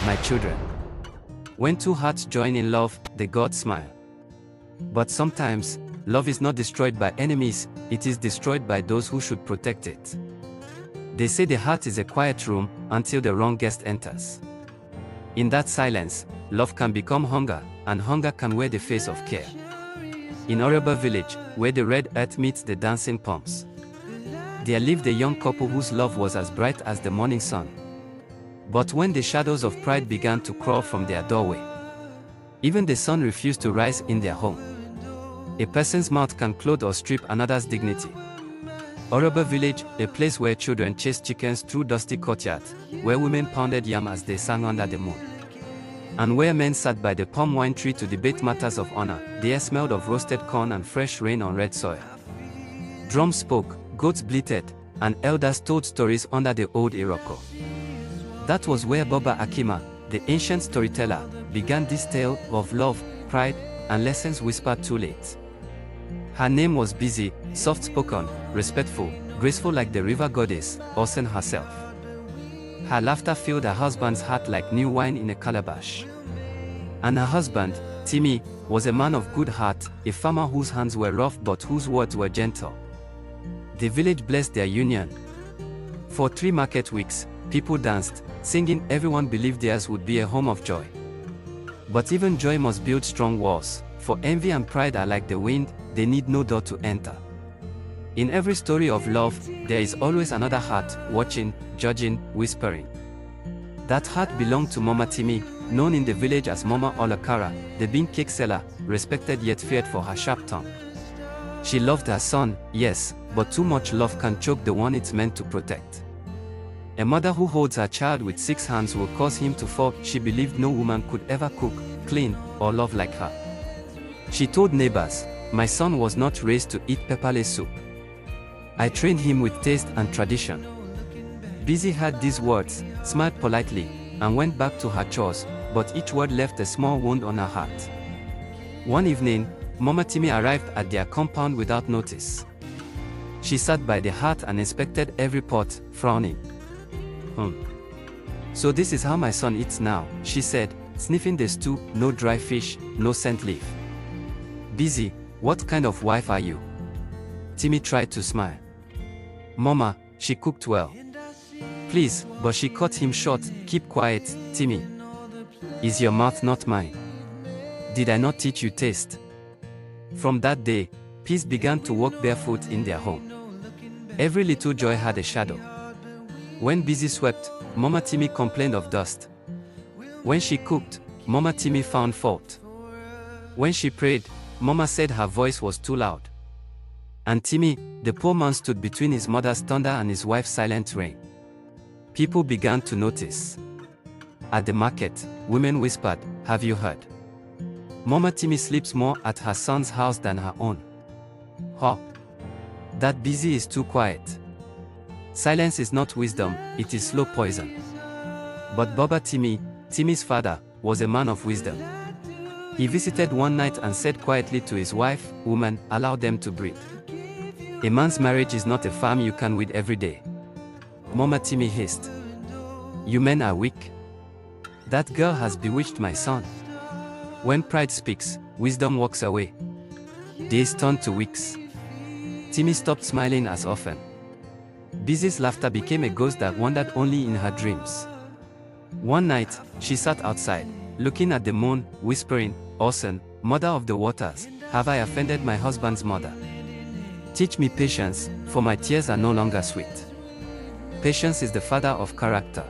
my children. When two hearts join in love, the gods smile. But sometimes, love is not destroyed by enemies, it is destroyed by those who should protect it. They say the heart is a quiet room until the wrong guest enters. In that silence, love can become hunger, and hunger can wear the face of care. In Araba village, where the red earth meets the dancing palms, there lived a young couple whose love was as bright as the morning sun. But when the shadows of pride began to crawl from their doorway, even the sun refused to rise in their home. A person's mouth can clothe or strip another's dignity. Araba village, a place where children chased chickens through dusty courtyards, where women pounded yam as they sang under the moon, and where men sat by the palm wine tree to debate matters of honor. The air smelled of roasted corn and fresh rain on red soil. Drums spoke, goats bleated, and elders told stories under the old iroko. That was where Baba Akima, the ancient storyteller, began this tale of love, pride, and lessons whispered too late. Her name was Bisi, soft-spoken, respectful, graceful like the river goddess, Ocean herself. Her laughter filled her husband's heart like new wine in a calabash. And her husband, Timi, was a man of good heart, a farmer whose hands were rough but whose words were gentle. The village blessed their union. For 3 market weeks, people danced, singing. Everyone believed theirs would be a home of joy. But even joy must build strong walls, for envy and pride are like the wind, they need no door to enter. In every story of love, there is always another heart, watching, judging, whispering. That heart belonged to Mama Timi, known in the village as Mama Olakara, the bean cake seller, respected yet feared for her sharp tongue. She loved her son, yes, but too much love can choke the one it's meant to protect. A mother who holds her child with 6 hands will cause him to fall. She believed no woman could ever cook, clean, or love like her. She told neighbors, "My son was not raised to eat pepperless soup. I trained him with taste and tradition." Bisi heard these words, smiled politely, and went back to her chores, but each word left a small wound on her heart. One evening, Mama Timi arrived at their compound without notice. She sat by the hearth and inspected every pot, frowning. So this is how my son eats now," she said, sniffing the stew. "No dry fish, no scent leaf." "Bisi, what kind of wife are you?" Timi tried to smile. "Mama, she cooked well." "Please," but she cut him short. "Keep quiet, Timi. Is your mouth not mine? Did I not teach you taste?" From that day, peace began to walk barefoot in their home. Every little joy had a shadow. When Bisi swept, Mama Timi complained of dust. When she cooked, Mama Timi found fault. When she prayed, Mama said her voice was too loud. And Timi, the poor man, stood between his mother's thunder and his wife's silent rain. People began to notice. At the market, women whispered, "Have you heard? Mama Timi sleeps more at her son's house than her own. Huh? That Bisi is too quiet." Silence is not wisdom, it is slow poison. But Baba Timi, Timi's father, was a man of wisdom. He visited one night and said quietly to his wife, "Woman, allow them to breathe. A man's marriage is not a farm you can weed every day." Mama Timi hissed, "You men are weak. That girl has bewitched my son." When pride speaks, wisdom walks away. Days turned to weeks. Timi stopped smiling as often. Bisi's laughter became a ghost that wandered only in her dreams. One night, she sat outside, looking at the moon, whispering, "Ocean, mother of the waters, have I offended my husband's mother? Teach me patience, for my tears are no longer sweet." Patience is the father of character.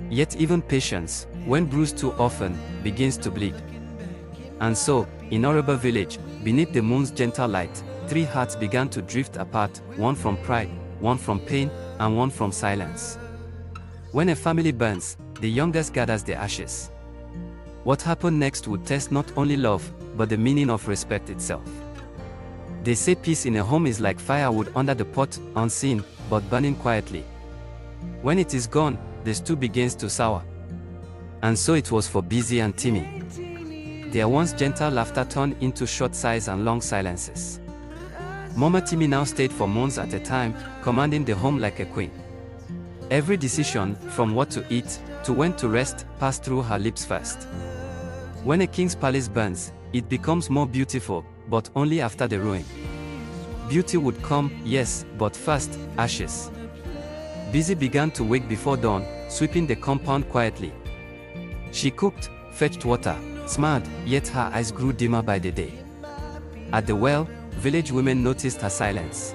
Yet even patience, when bruised too often, begins to bleed. And so, in Araba village, beneath the moon's gentle light, 3 hearts began to drift apart, one from pride, one from pain, and one from silence. When a family burns, the youngest gathers the ashes. What happened next would test not only love, but the meaning of respect itself. They say peace in a home is like firewood under the pot, unseen, but burning quietly. When it is gone, the stew begins to sour. And so it was for Bisi and Timi. Their once gentle laughter turned into short sighs and long silences. Mama Timi now stayed for months at a time, commanding the home like a queen. Every decision, from what to eat, to when to rest passed through her lips first. When a king's palace burns, it becomes more beautiful, but only after the ruin. Beauty would come, yes, but first, ashes. Bisi began to wake before dawn, sweeping the compound quietly. She cooked, fetched water, smiled, yet her eyes grew dimmer by the day. At the well, village women noticed her silence.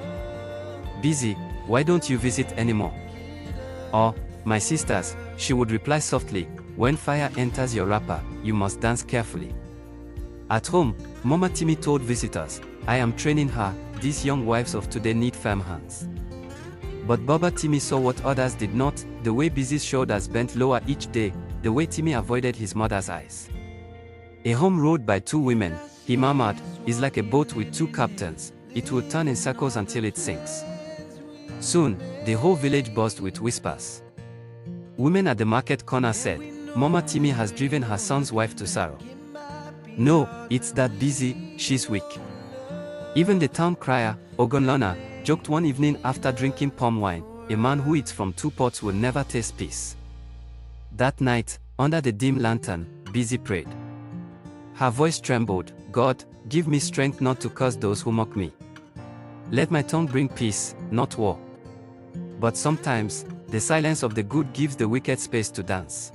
"Bisi, why don't you visit anymore?" Or, "My sisters," she would reply softly, "when fire enters your wrapper, you must dance carefully." At home, Mama Timi told visitors, "I am training her, these young wives of today need firm hands." But Baba Timi saw what others did not, the way Bisi's shoulders bent lower each day, the way Timi avoided his mother's eyes. "A home rowed by two women," he murmured, "is like a boat with two captains, it will turn in circles until it sinks." Soon, the whole village buzzed with whispers. Women at the market corner said, "Mama Timi has driven her son's wife to sorrow." "No, it's that Bisi, she's weak." Even the town crier, Ogonlona, joked one evening after drinking palm wine, "A man who eats from two pots will never taste peace." That night, under the dim lantern, Bisi prayed. Her voice trembled, "God, give me strength not to curse those who mock me. Let my tongue bring peace, not war." But sometimes, the silence of the good gives the wicked space to dance.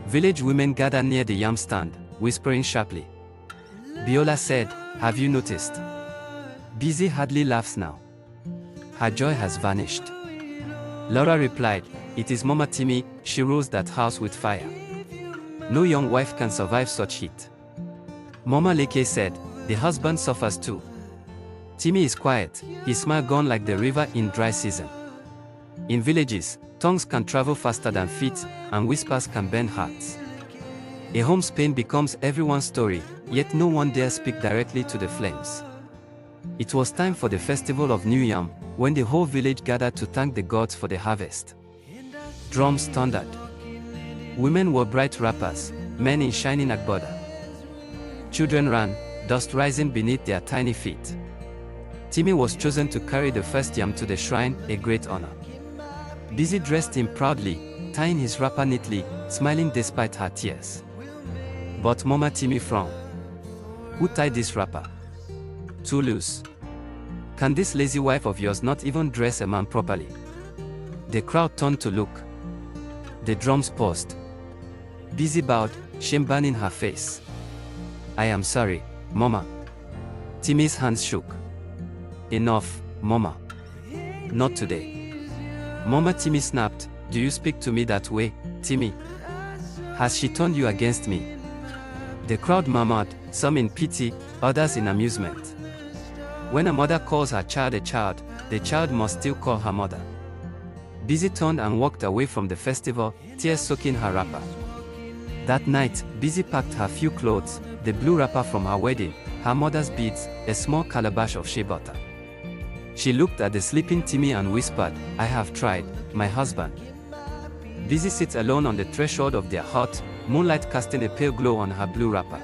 Village women gather near the yam stand, whispering sharply. Biola said, "Have you noticed? Bisi hardly laughs now. Her joy has vanished." Laura replied, "It is Mama Timi, she rules that house with fire. No young wife can survive such heat." Mama Leke said, "The husband suffers too. Timi is quiet, his smile gone like the river in dry season." In villages, tongues can travel faster than feet, and whispers can bend hearts. A home's pain becomes everyone's story, yet no one dares speak directly to the flames. It was time for the festival of New Yam, when the whole village gathered to thank the gods for the harvest. Drums thundered. Women wore bright wrappers, men in shining agbada. Children ran, dust rising beneath their tiny feet. Timi was chosen to carry the first yam to the shrine, a great honor. Bisi dressed him proudly, tying his wrapper neatly, smiling despite her tears. But Mama Timi frowned. "Who tied this wrapper? Too loose. Can this lazy wife of yours not even dress a man properly?" The crowd turned to look. The drums paused. Bisi bowed, shame burning her face. "I am sorry, Mama." Timi's hands shook. "Enough, Mama. Not today." Mama Timi snapped, "Do you speak to me that way, Timi? Has she turned you against me?" The crowd murmured, some in pity, others in amusement. When a mother calls her child a child, the child must still call her mother. Bisi turned and walked away from the festival, tears soaking her wrapper. That night, Bisi packed her few clothes, the blue wrapper from her wedding, her mother's beads, a small calabash of shea butter. She looked at the sleeping Timi and whispered, "I have tried, my husband." Bisi sits alone on the threshold of their hut, moonlight casting a pale glow on her blue wrapper.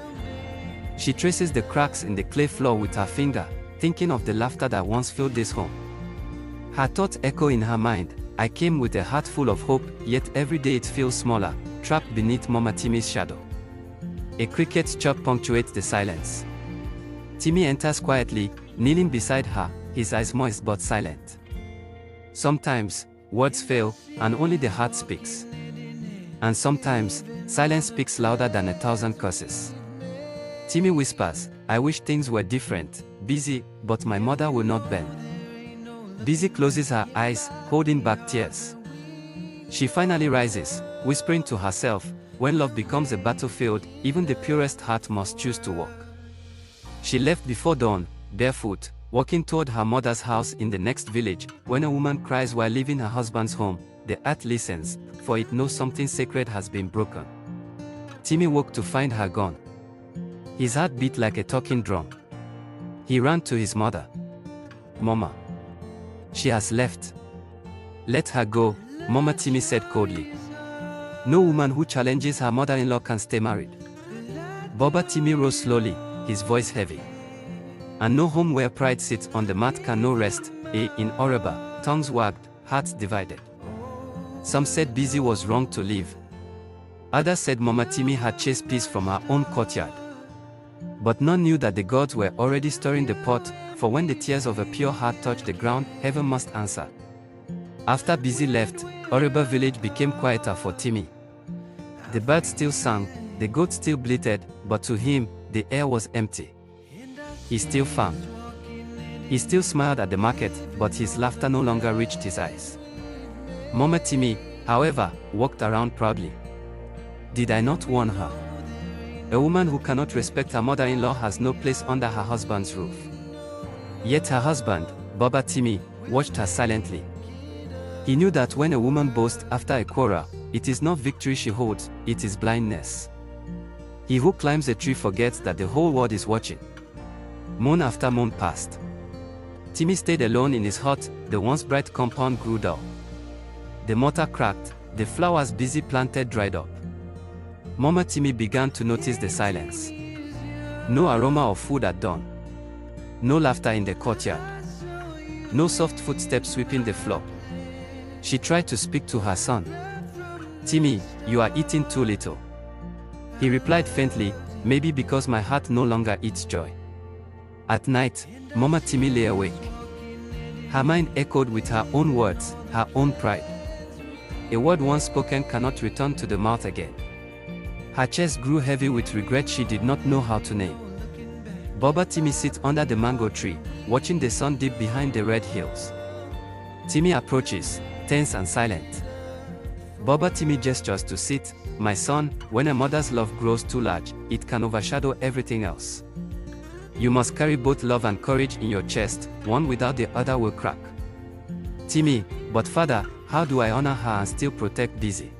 She traces the cracks in the clay floor with her finger, thinking of the laughter that once filled this home. Her thoughts echo in her mind, "I came with a heart full of hope, yet every day it feels smaller, trapped beneath Mama Timi's shadow." A cricket's chirp punctuates the silence. Timi enters quietly, kneeling beside her, his eyes moist but silent. Sometimes, words fail, and only the heart speaks. And sometimes, silence speaks louder than 1,000 curses. Timi whispers, "I wish things were different, Bisi, but my mother will not bend." Bisi closes her eyes, holding back tears. She finally rises, whispering to herself, "When love becomes a battlefield, even the purest heart must choose to walk." She left before dawn, barefoot, walking toward her mother's house in the next village. When a woman cries while leaving her husband's home, the earth listens, for it knows something sacred has been broken. Timi woke to find her gone. His heart beat like a talking drum. He ran to his mother. "Mama. She has left." "Let her go," Mama Timi said coldly. "No woman who challenges her mother-in-law can stay married." Baba Timi rose slowly, his voice heavy. "And no home where pride sits on the mat can know rest." In Araba, tongues wagged, hearts divided. Some said Bisi was wrong to leave, Others said Mama Timi had chased peace from her own courtyard. But none knew that the gods were already stirring the pot, for when the tears of a pure heart touch the ground, heaven must answer. After Bisi left, Araba village became quieter for Timi. The birds still sang, the goats still bleated, but to him, the air was empty. He still farmed. He still smiled at the market, but his laughter no longer reached his eyes. Mama Timi, however, walked around proudly. Did I not warn her? A woman who cannot respect her mother-in-law has no place under her husband's roof. Yet her husband, Baba Timi, watched her silently. He knew that when a woman boasts after a quarrel, it is not victory she holds, it is blindness. He who climbs a tree forgets that the whole world is watching. Moon after moon passed. Timi stayed alone in his hut, the once bright compound grew dull. The mortar cracked, the flowers Bisi planted dried up. Mama Timi began to notice the silence. No aroma of food at dawn. No laughter in the courtyard. No soft footsteps sweeping the floor. She tried to speak to her son. Timi, you are eating too little. He replied faintly, maybe because my heart no longer eats joy. At night, Mama Timi lay awake. Her mind echoed with her own words, her own pride. A word once spoken cannot return to the mouth again. Her chest grew heavy with regret she did not know how to name. Baba Timi sits under the mango tree, watching the sun dip behind the red hills. Timi approaches, tense and silent. Baba Timi gestures to sit. My son, when a mother's love grows too large, it can overshadow everything else. You must carry both love and courage in your chest, one without the other will crack. Timi, but father, how do I honor her and still protect Bisi?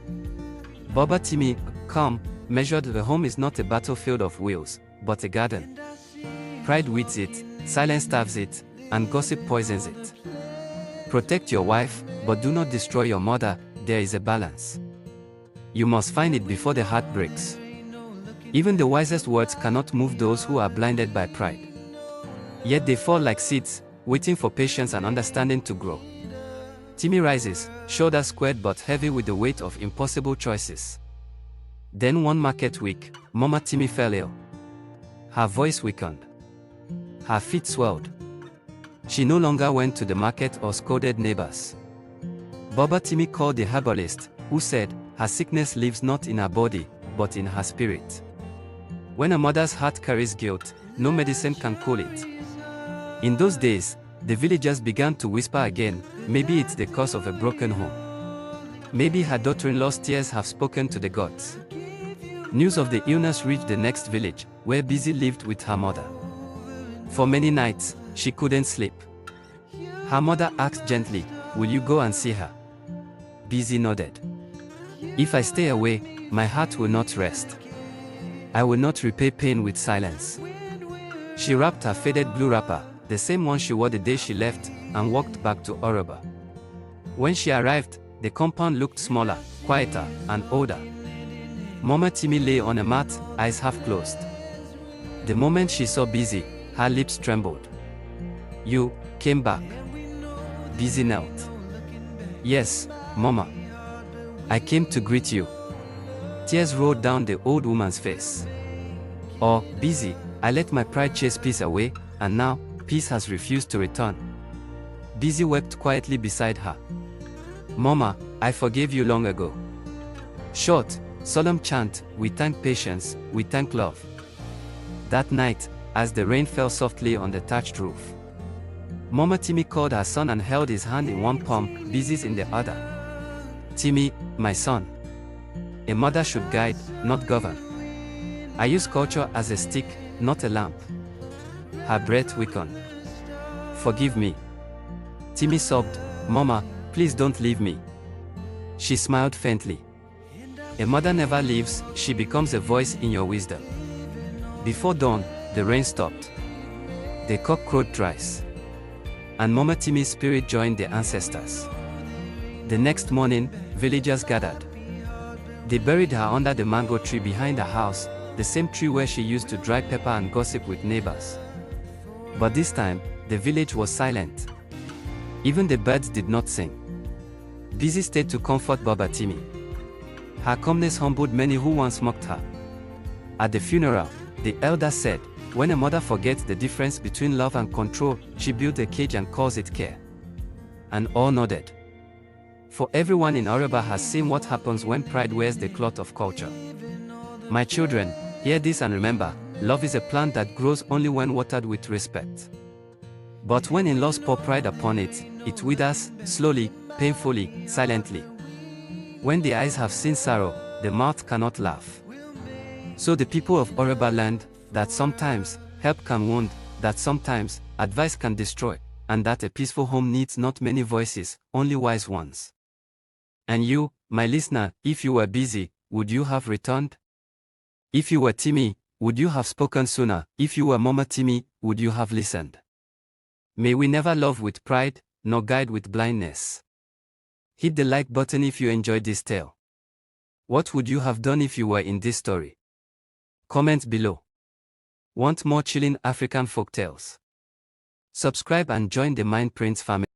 Baba Timi, calm, measured. The home is not a battlefield of wheels, but a garden. Pride weeds it, silence starves it, and gossip poisons it. Protect your wife, but do not destroy your mother. There is a balance. You must find it before the heart breaks. Even the wisest words cannot move those who are blinded by pride. Yet they fall like seeds, waiting for patience and understanding to grow. Timi rises, shoulders squared but heavy with the weight of impossible choices. Then one market week, Mama Timi fell ill. Her voice weakened. Her feet swelled. She no longer went to the market or scolded neighbors. Baba Timi called the herbalist, who said, her sickness lives not in her body, but in her spirit. When a mother's heart carries guilt, no medicine can cool it. In those days, the villagers began to whisper again, maybe it's the cause of a broken home. Maybe her daughter-in-law's tears have spoken to the gods. News of the illness reached the next village, where Bisi lived with her mother. For many nights, she couldn't sleep. Her mother asked gently, will you go and see her? Bisi nodded. If I stay away, my heart will not rest. I will not repay pain with silence. She wrapped her faded blue wrapper, the same one she wore the day she left, and walked back to Araba. When she arrived, the compound looked smaller, quieter, and older. Mama Timi lay on a mat, eyes half closed. The moment she saw Bisi, her lips trembled. You came back. Bisi knelt. Yes, Mama. I came to greet you. Tears rolled down the old woman's face. Oh, Bisi, I let my pride chase peace away, and now, peace has refused to return. Bisi wept quietly beside her. Mama, I forgave you long ago. Short, solemn chant, we thank patience, we thank love. That night, as the rain fell softly on the thatched roof, Mama Timi called her son and held his hand in one palm, Bisi's in the other. Timi, my son. A mother should guide, not govern. I use culture as a stick, not a lamp. Her breath weakened. Forgive me. Timi sobbed, Mama, please don't leave me. She smiled faintly. A mother never leaves, she becomes a voice in your wisdom. Before dawn, the rain stopped. The cock crowed thrice. And Mama Timi's spirit joined the ancestors. The next morning, villagers gathered. They buried her under the mango tree behind her house, the same tree where she used to dry pepper and gossip with neighbors. But this time, the village was silent. Even the birds did not sing. Bisi stayed to comfort Baba Timi. Her calmness humbled many who once mocked her. At the funeral, the elder said, when a mother forgets the difference between love and control, she builds a cage and calls it care. And all nodded. For everyone in Araba has seen what happens when pride wears the cloth of culture. My children, hear this and remember, love is a plant that grows only when watered with respect. But when in-laws pour pride upon it, it withers, slowly, painfully, silently. When the eyes have seen sorrow, the mouth cannot laugh. So the people of Araba learned that sometimes help can wound, that sometimes advice can destroy, and that a peaceful home needs not many voices, only wise ones. And you, my listener, if you were busy, would you have returned? If you were Timi, would you have spoken sooner? If you were Mama Timi, would you have listened? May we never love with pride, nor guide with blindness. Hit the like button if you enjoyed this tale. What would you have done if you were in this story? Comment below. Want more chilling African folktales? Subscribe and join the Mind Prince family.